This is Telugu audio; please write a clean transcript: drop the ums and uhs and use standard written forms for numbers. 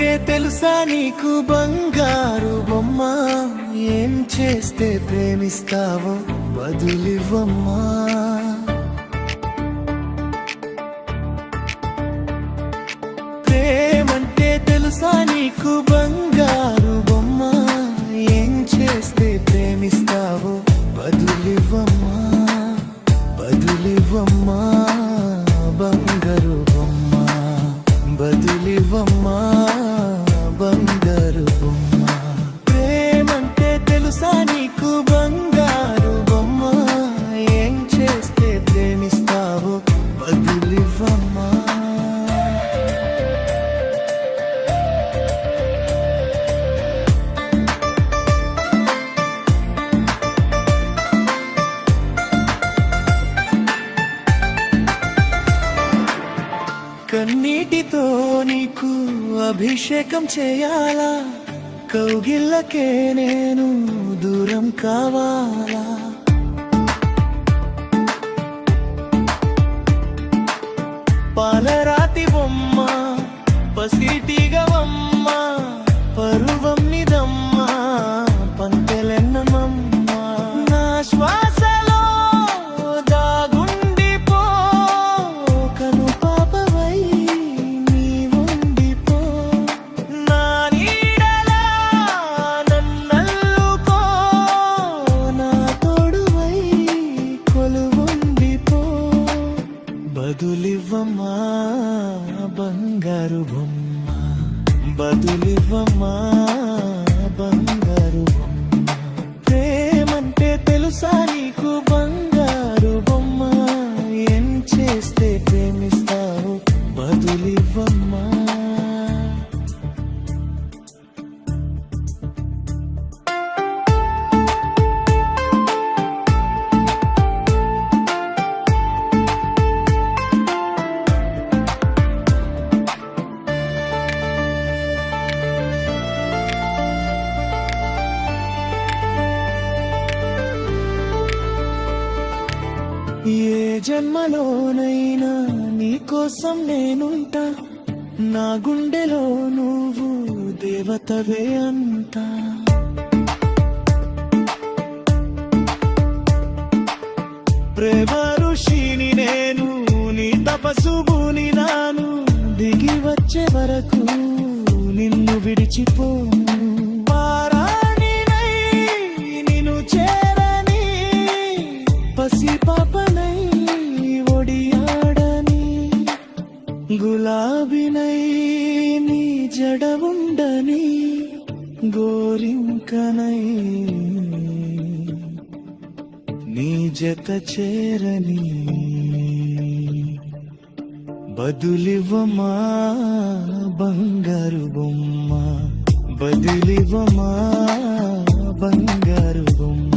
ప్రేమంటే తెలుసా నీకు బంగారు బొమ్మ ఏం చేస్తే ప్రేమిస్తావో బదులివ్వమ్మా ప్రేమంటే తెలుసా నీకు బంగారు బొమ్మ ఏం చేస్తే ప్రేమిస్తావో బదులివ్వమ్మా బదులివ్వమ్మా బంగారు బొమ్మ బదులివ్వమ్మా బంగారు బొమ్మ ప్రేమంటే తెలుసా నీకు బంగారు బొమ్మ ఏం చేస్తే ప్రేమిస్తావో బదులివ్వమ్మా కన్నీటితో నీకు అభిషేకం చేయాలా కౌగిళ్ళకే నేను దూరం కావాలా పాలరాతి బొమ్మ పసిటిగవమ్మ పరువం నిదమ్మ పంతెలెన్నమమ్మ నా శ్వాసలో దాగుండిపో కను పాపవై నీవుండిపో నా నీడలా నన్నల్లుకో నా తోడువై కొలువుండిపో బదులివ్వమ్మా బంగారు బొమ్మ బదులివ్వమ్మా బంగారు బొమ్మ ప్రేమంటే తెలుసా నీకు బంగారు బొమ్మ ఏం చేస్తే ప్రేమిస్తావు బదులివ్వమ్మా ఏ జన్మలోనైనా నీకోసం నేనుంటా నా గుండెలో నువ్వు దేవతవే అంటా ప్రేమ ఋషిని నేను నీ తపస్సుని నాను దిగి వచ్చే వరకు నిన్ను విడిచిపోను పారాణినై నిన్ను చేరని పసి పాపనై ఒడియాడని గులాబినై నీ జడ ఉండని గోరింకనై నీ జత చేరని బదులివ్వమా బంగారు బొమ్మ బదులివ్వమా బంగారు బొమ్మ